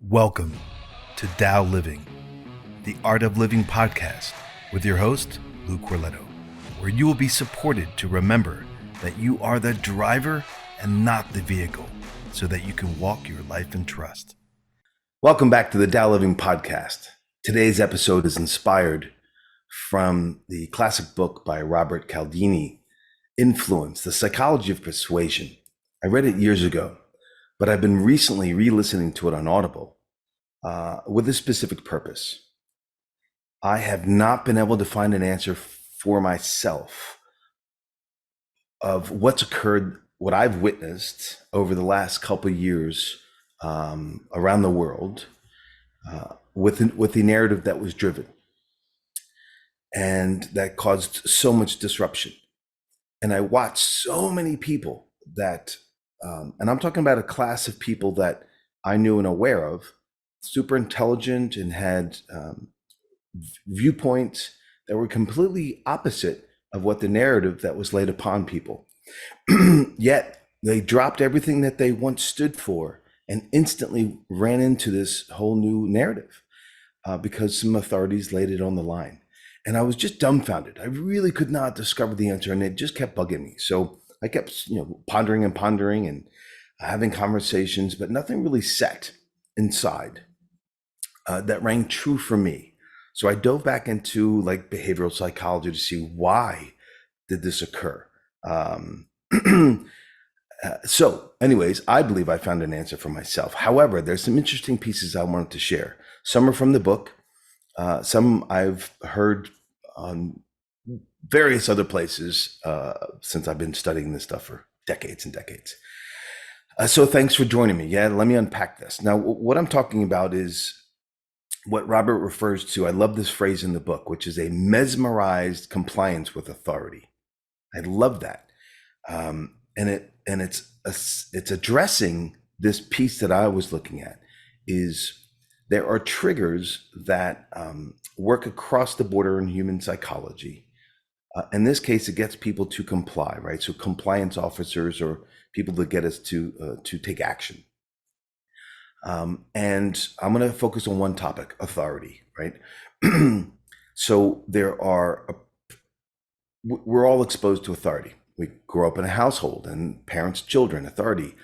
Welcome to Tao Living, the Art of Living podcast with your host, Lou Corletto, where you will be supported to remember that you are the driver and not the vehicle, so that you can walk your life in trust. Welcome back to the Tao Living podcast. Today's episode is inspired from the classic book by Robert Cialdini, Influence, The Psychology of Persuasion. I read it years ago, but I've been recently re-listening to it on Audible with a specific purpose. I have not been able to find an answer for myself of what's occurred, what I've witnessed over the last couple of years around the world with the narrative that was driven and that caused so much disruption. And I watched so many people that, and I'm talking about a class of people that I knew and aware of, super intelligent and had viewpoints that were completely opposite of what the narrative that was laid upon people. Yet they dropped everything that they once stood for and instantly ran into this whole new narrative because some authorities laid it on the line. And I was just dumbfounded. I really could not discover the answer, and it just kept bugging me. So I kept, pondering and having conversations, but nothing really set inside that rang true for me. So I dove back into behavioral psychology to see why did this occur. So anyways, I believe I found an answer for myself. However, there's some interesting pieces I wanted to share. Some are from the book. Some I've heard on various other places since I've been studying this stuff for decades and decades. So thanks for joining me. Yeah, let me unpack this. Now, what I'm talking about is what Robert refers to, I love this phrase in the book, which is a mesmerized compliance with authority. I love that. And it's addressing this piece that I was looking at, is there are triggers that work across the border in human psychology. In this case, it gets people to comply, right? So compliance officers or people that get us to take action. And I'm going to focus on one topic, authority, right? So we're all exposed to authority. We grow up in a household and parents, children, authority,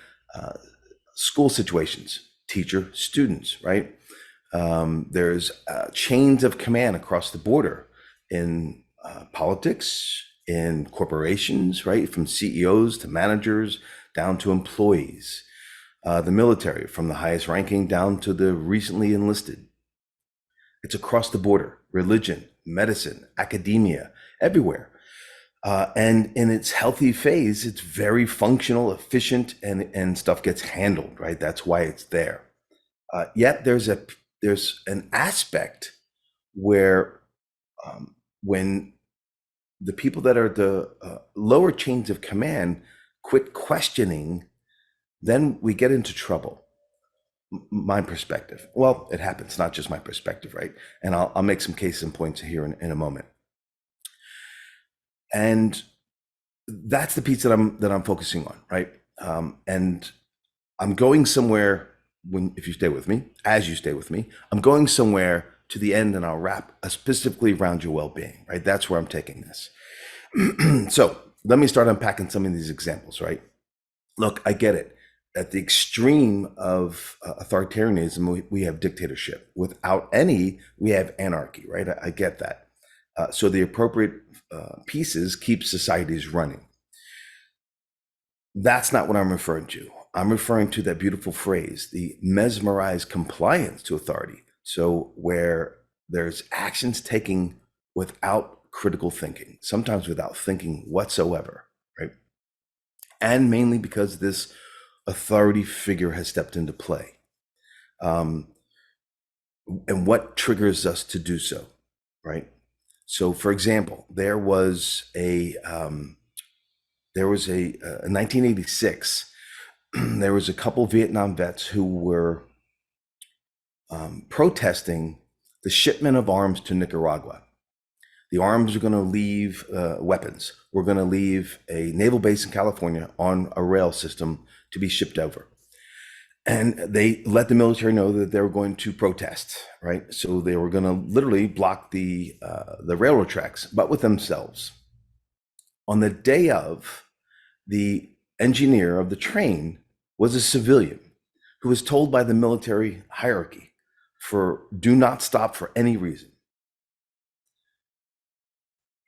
school situations, teacher, students, right? There's chains of command across the border in politics, in corporations, right? From CEOs to managers down to employees, the military, from the highest ranking down to the recently enlisted. It's across the border, religion, medicine, academia, everywhere. And in its healthy phase, it's very functional, efficient, and stuff gets handled, right? That's why it's there. Yet there's an aspect where when the people that are the lower chains of command quit questioning, then we get into trouble. My perspective. Well, it happens, not just my perspective, right? And I'll make some cases and points here in a moment. And that's the piece that I'm focusing on, right? And I'm going somewhere if you stay with me, as you stay with me, I'm going somewhere to the end, and I'll wrap specifically around your well-being, right? That's where I'm taking this. So let me start unpacking some of these examples, right? Look, I get it. At the extreme of authoritarianism, we have dictatorship. Without any, we have anarchy, right? I get that. So the appropriate pieces keep societies running. That's not what I'm referring to. I'm referring to that beautiful phrase, the mesmerized compliance to authority. So where there's actions taken without critical thinking, sometimes without thinking whatsoever, right? And mainly because this authority figure has stepped into play. And what triggers us to do so, right? So for example, there was a 1986, there was a couple Vietnam vets who were protesting the shipment of arms to Nicaragua. The arms are going to leave, weapons. We're going to leave a naval base in California on a rail system to be shipped over. And they let the military know that they were going to protest, right? So they were going to literally block the railroad tracks, but with themselves. On the day of, the engineer of the train was a civilian who was told by the military hierarchy for do not stop for any reason.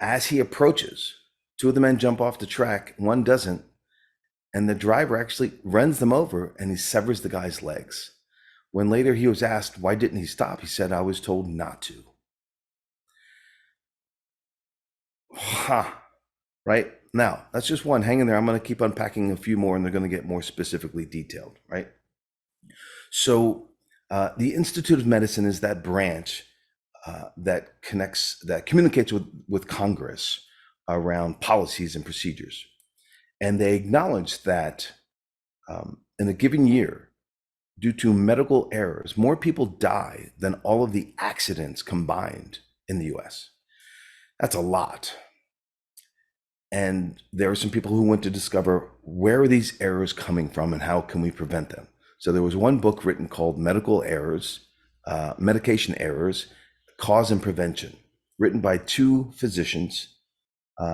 As he approaches, two of the men jump off the track, one doesn't, and the driver actually runs them over and he severs the guy's legs. When later he was asked, why didn't he stop? He said, I was told not to. Ha, right? Now, that's just one. Hang in there. I'm going to keep unpacking a few more and they're going to get more specifically detailed, right? So the Institute of Medicine is that branch that communicates with Congress around policies and procedures. And they acknowledge that in a given year, due to medical errors, more people die than all of the accidents combined in the US. That's a lot. And there are some people who went to discover where are these errors coming from and how can we prevent them. So there was one book written called Medical Errors, Medication Errors, Cause and Prevention, written by two physicians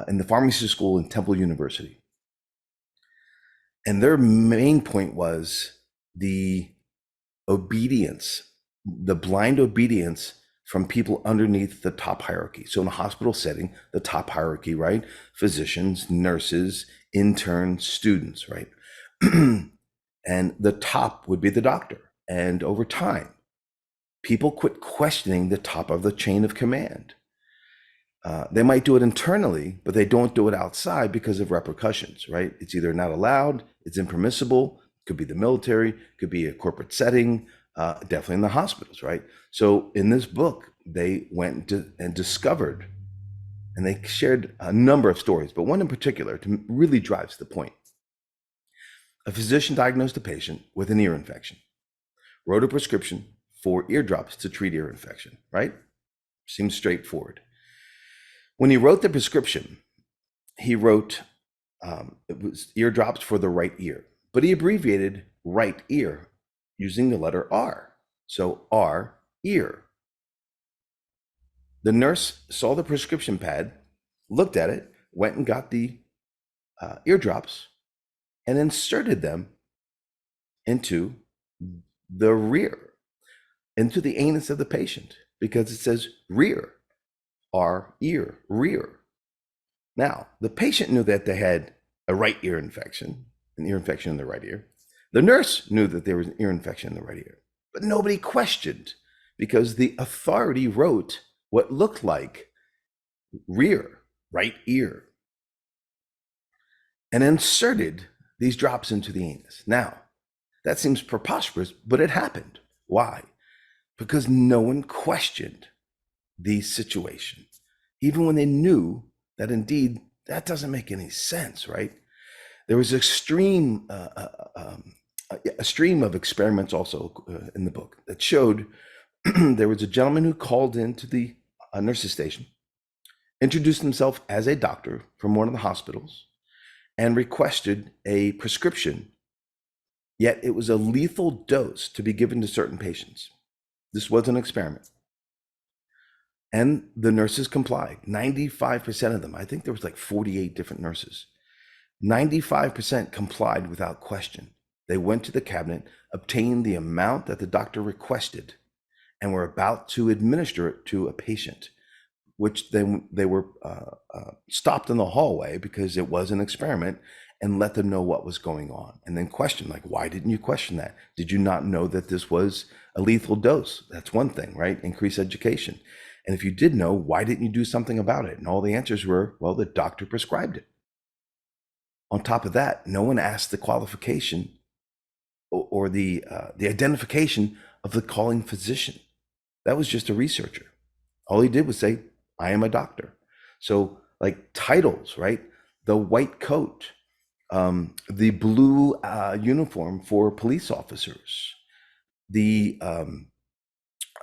in the pharmacy school in Temple University. And their main point was the obedience, the blind obedience from people underneath the top hierarchy. So in a hospital setting, the top hierarchy, right? Physicians, nurses, interns, students, right? And the top would be the doctor. And over time, people quit questioning the top of the chain of command. They might do it internally, but they don't do it outside because of repercussions, right? It's either not allowed, it's impermissible, could be the military, could be a corporate setting, definitely in the hospitals, right? So in this book, they went and discovered, and they shared a number of stories, but one in particular really drives the point. A physician diagnosed a patient with an ear infection, wrote a prescription for eardrops to treat ear infection, right? Seems straightforward. When he wrote the prescription, he wrote it was eardrops for the right ear, but he abbreviated right ear using the letter R. So R, ear. The nurse saw the prescription pad, looked at it, went and got the eardrops and inserted them into the rear, into the anus of the patient, because it says rear, R, ear, rear. Now, the patient knew that they had a right ear infection, an ear infection in the right ear. The nurse knew that there was an ear infection in the right ear, but nobody questioned because the authority wrote what looked like rear, right ear, and inserted these drops into the anus. Now, that seems preposterous, but it happened. Why? Because no one questioned the situation, even when they knew that indeed that doesn't make any sense, right? There was a stream of experiments also in the book that showed there was a gentleman who called into the nurse's station, introduced himself as a doctor from one of the hospitals, and requested a prescription, yet it was a lethal dose to be given to certain patients. This was an experiment. And the nurses complied. 95% of them, I think there was like 48 different nurses. 95% complied without question. They went to the cabinet, obtained the amount that the doctor requested, and were about to administer it to a patient, which then they were stopped in the hallway because it was an experiment, and let them know what was going on. And then question, like, why didn't you question that? Did you not know that this was a lethal dose? That's one thing, right? Increase education. And if you did know, why didn't you do something about it? And all the answers were, well, the doctor prescribed it. On top of that, no one asked the qualification or the identification of the calling physician. That was just a researcher. All he did was say, I am a doctor. So like titles, right? The white coat, the blue uniform for police officers, the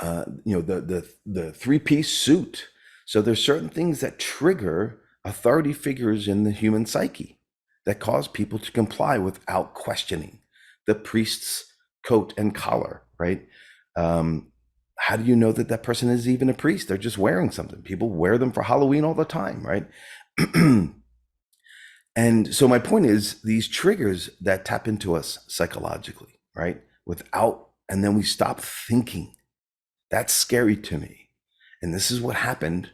the three-piece suit. So there's certain things that trigger authority figures in the human psyche that cause people to comply without questioning. The priest's coat and collar, right? How do you know that that person is even a priest? They're just wearing something. People wear them for Halloween all the time, right? And so my point is these triggers that tap into us psychologically, right? And then we stop thinking. That's scary to me. And this is what happened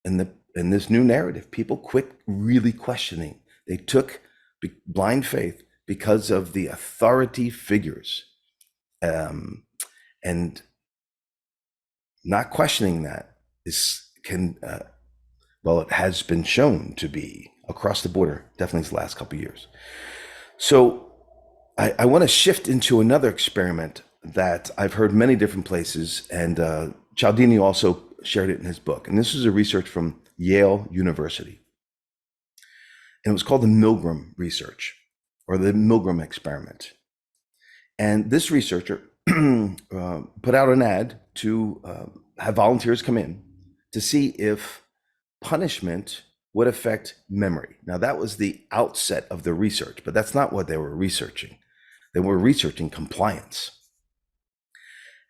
in this new narrative. People quit really questioning. They took blind faith because of the authority figures, and not questioning that it has been shown to be across the border, definitely the last couple of years. So I want to shift into another experiment that I've heard many different places, and Cialdini also shared it in his book. And this is a research from Yale University. And it was called the Milgram research, or the Milgram experiment. And this researcher put out an ad to have volunteers come in to see if punishment would affect memory. Now, that was the outset of the research, but that's not what they were researching. They were researching compliance.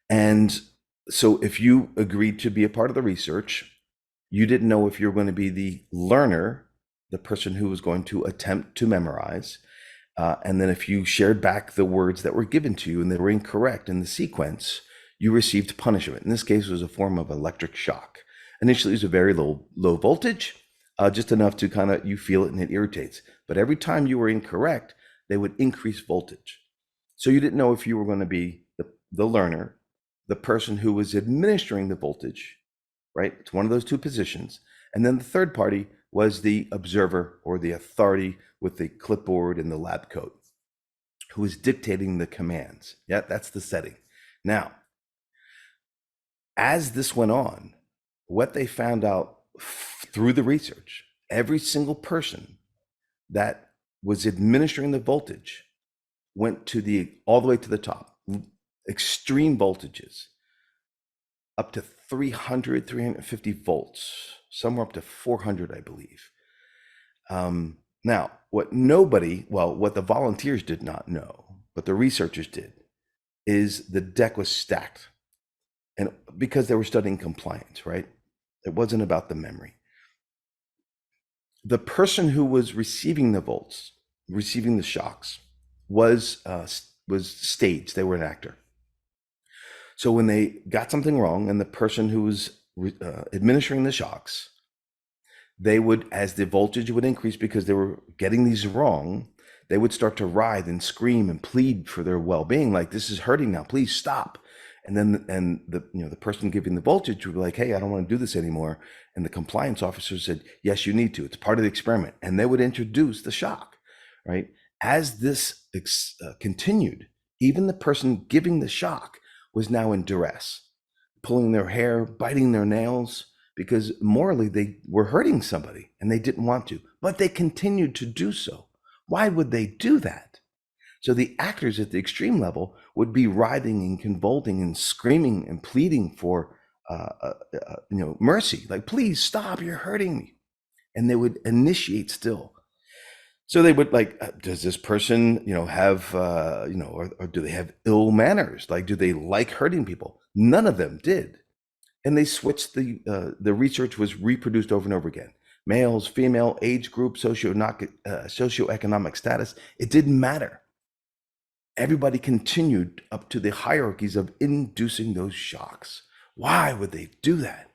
And so if you agreed to be a part of the research, you didn't know if you were going to be the learner, the person who was going to attempt to memorize. And then if you shared back the words that were given to you and they were incorrect in the sequence, you received punishment. In this case, it was a form of electric shock. Initially, it was a very low voltage, just enough to kind of, you feel it and it irritates. But every time you were incorrect, they would increase voltage. So you didn't know if you were going to be the learner, the person who was administering the voltage, right? It's one of those two positions. And then the third party was the observer or the authority with the clipboard and the lab coat who was dictating the commands. Yeah, that's the setting. Now, as this went on, what they found out through the research, every single person that was administering the voltage went all the way to the top, extreme voltages, up to 300, 350 volts. Some were up to 400, I believe. Now, what the volunteers did not know, but the researchers did, is the deck was stacked. And because they were studying compliance, right? It wasn't about the memory. The person who was receiving the volts, receiving the shocks, was staged. They were an actor. So when they got something wrong, and the person who was administering the shocks, they would, as the voltage would increase because they were getting these wrong, they would start to writhe and scream and plead for their well-being, like, this is hurting now, please stop. And then the person giving the voltage would be like, hey, I don't want to do this anymore. And the compliance officer said, yes, you need to. It's part of the experiment. And they would introduce the shock, right? As this continued, even the person giving the shock was now in duress, pulling their hair, biting their nails, because morally they were hurting somebody and they didn't want to, but they continued to do so. Why would they do that? So the actors at the extreme level would be writhing and convulsing and screaming and pleading for mercy, like, please stop, you're hurting me. And they would initiate still. So they would, like, does this person, have, or do they have ill manners? Like, do they like hurting people? None of them did. And they switched the research was reproduced over and over again. Males, female, age group, socioeconomic status, it didn't matter. Everybody continued up to the hierarchies of inducing those shocks. Why would they do that?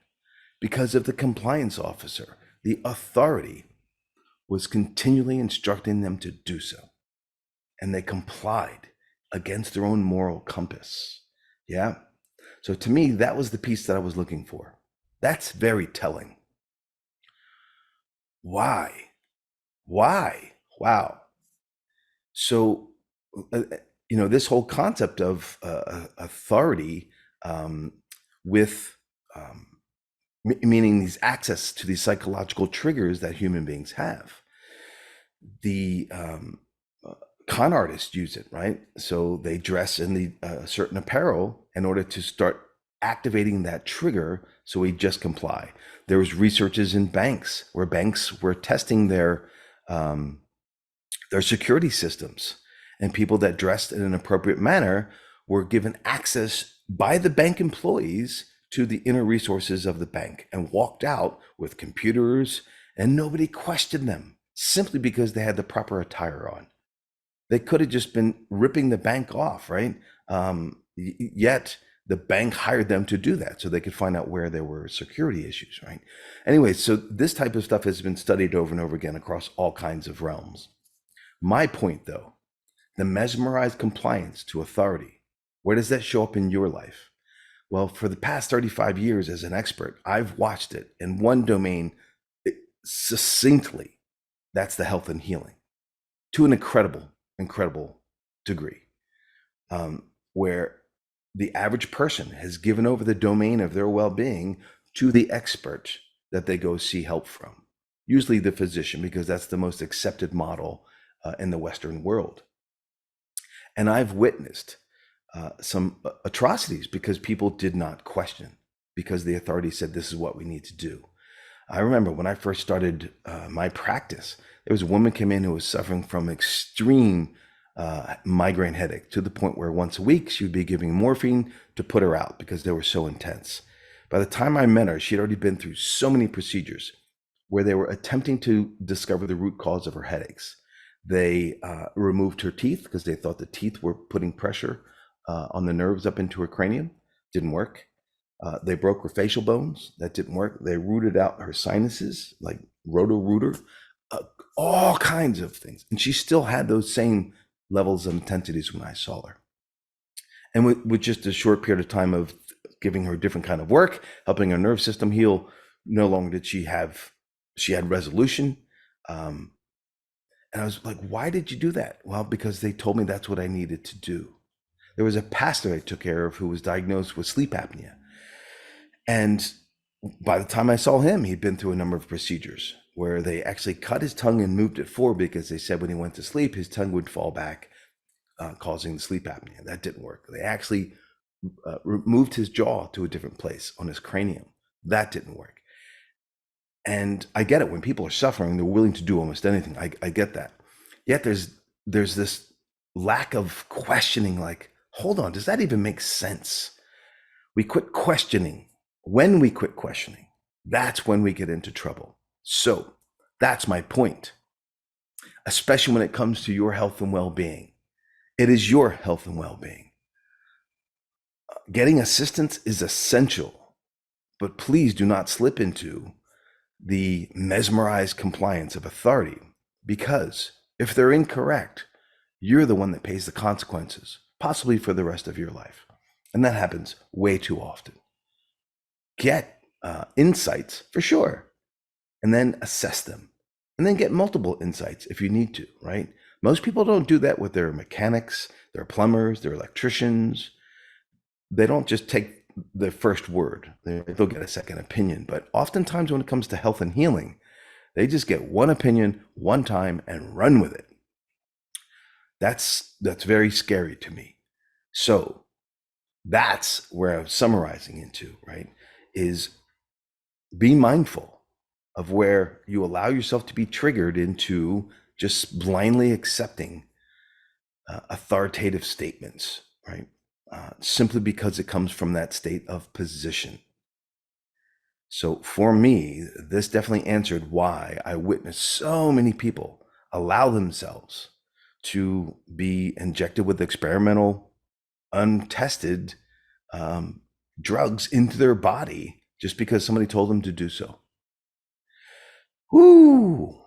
Because of the compliance officer, the authority was continually instructing them to do so. And they complied against their own moral compass. Yeah. So to me, that was the piece that I was looking for. That's very telling. Why? Wow. So, this whole concept of authority with meaning these access to these psychological triggers that human beings have. The con artists use it, right? So they dress in the certain apparel in order to start activating that trigger, so we just comply. There was researches in banks where banks were testing their security systems And people that dressed in an appropriate manner were given access by the bank employees to the inner resources of the bank and walked out with computers, and nobody questioned them simply because they had the proper attire on. They could have just been ripping the bank off, right? Yet the bank hired them to do that so they could find out where there were security issues, right? Anyway, so this type of stuff has been studied over and over again across all kinds of realms. My point, though, the mesmerized compliance to authority, where does that show up in your life? Well, for the past 35 years as an expert, I've watched it in one domain succinctly. That's the health and healing to an incredible degree, where the average person has given over the domain of their well-being to the expert that they go see help from, usually the physician, because that's the most accepted model in the Western world. And I've witnessed some atrocities because people did not question, because the authority said, this is what we need to do. I remember when I first started my practice, there was a woman came in who was suffering from extreme migraine headache, to the point where once a week she would be giving morphine to put her out because they were so intense. By the time I met her, she had already been through so many procedures where they were attempting to discover the root cause of her headaches. They removed her teeth because they thought the teeth were putting pressure on the nerves up into her cranium. Didn't work. They broke her facial bones. That didn't work. They rooted out her sinuses, like roto-rooter, all kinds of things. And she still had those same levels of intensities when I saw her. And with just a short period of time of giving her different kind of work, helping her nerve system heal, no longer did she had resolution. And I was like, why did you do that? Well, because they told me that's what I needed to do. There was a pastor I took care of who was diagnosed with sleep apnea. And by the time I saw him, he'd been through a number of procedures where they actually cut his tongue and moved it forward, because they said when he went to sleep, his tongue would fall back, causing the sleep apnea. That didn't work. They actually moved his jaw to a different place on his cranium. That didn't work. And I get it. When people are suffering, they're willing to do almost anything. I get that. Yet there's this lack of questioning, like, hold on, does that even make sense? We quit questioning. When we quit questioning, that's when we get into trouble. So that's my point, especially when it comes to your health and well-being. It is your health and well-being. Getting assistance is essential, but please do not slip into the mesmerized compliance of authority, because if they're incorrect, you're the one that pays the consequences, possibly for the rest of your life. And that happens way too often. Get insights for sure, and then assess them, and then get multiple insights if you need to, right? Most people don't do that with their mechanics, their plumbers, their electricians. They don't just take the first word. They'll get a second opinion. But oftentimes when it comes to health and healing, they just get one opinion one time and run with it. That's very scary to me. So that's where I'm summarizing into, right? Is be mindful of where you allow yourself to be triggered into just blindly accepting authoritative statements, right? Simply because it comes from that state of position. So for me, this definitely answered why I witnessed so many people allow themselves to be injected with experimental, untested drugs into their body just because somebody told them to do so. Woo!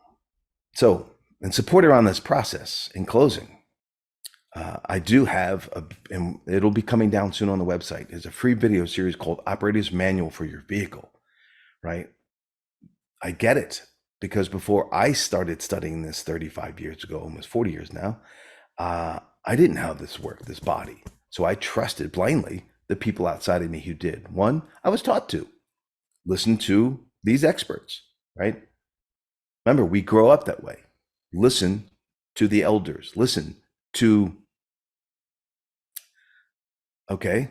So, in support around this process, in closing, I do have, and it'll be coming down soon on the website, is a free video series called Operator's Manual for Your Vehicle, right? I get it, because before I started studying this 35 years ago, almost 40 years now, I didn't know how this worked, this body. So I trusted blindly the people outside of me who did. One, I was taught to listen to these experts, right? Remember, we grow up that way. Listen to the elders. Listen to, okay?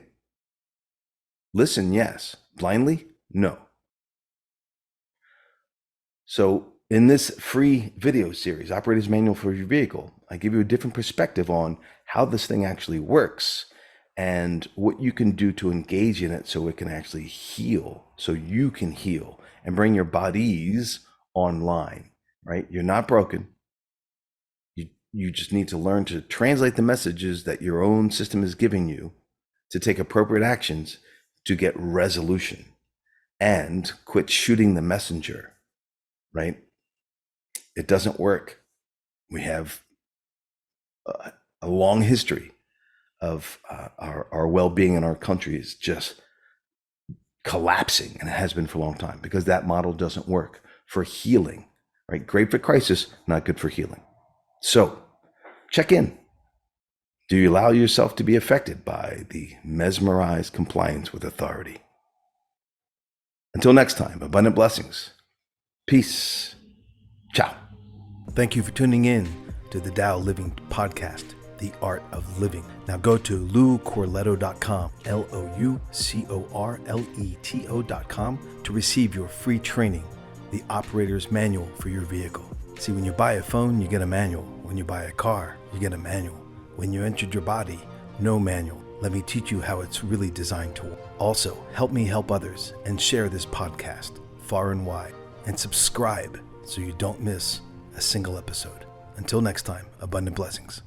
Listen, yes. Blindly? No. So in this free video series, Operator's Manual for Your Vehicle, I give you a different perspective on how this thing actually works and what you can do to engage in it so it can actually heal, so you can heal and bring your bodies online, right? You're not broken. You just need to learn to translate the messages that your own system is giving you to take appropriate actions to get resolution and quit shooting the messenger, right? It doesn't work. We have a long history of our well-being in our country is just collapsing, and it has been for a long time because that model doesn't work for healing, right? Great for crisis, not good for healing. So check in. Do you allow yourself to be affected by the mesmerized compliance with authority? Until next time, abundant blessings. Peace. Ciao. Thank you for tuning in to the Tao Living Podcast, The Art of Living. Now go to loucorletto.com, LOUCORLETO.com, to receive your free training, The Operator's Manual for Your Vehicle. See, when you buy a phone, you get a manual. When you buy a car, you get a manual. When you entered your body, no manual. Let me teach you how it's really designed to work. Also, help me help others and share this podcast far and wide. And subscribe so you don't miss a single episode. Until next time, abundant blessings.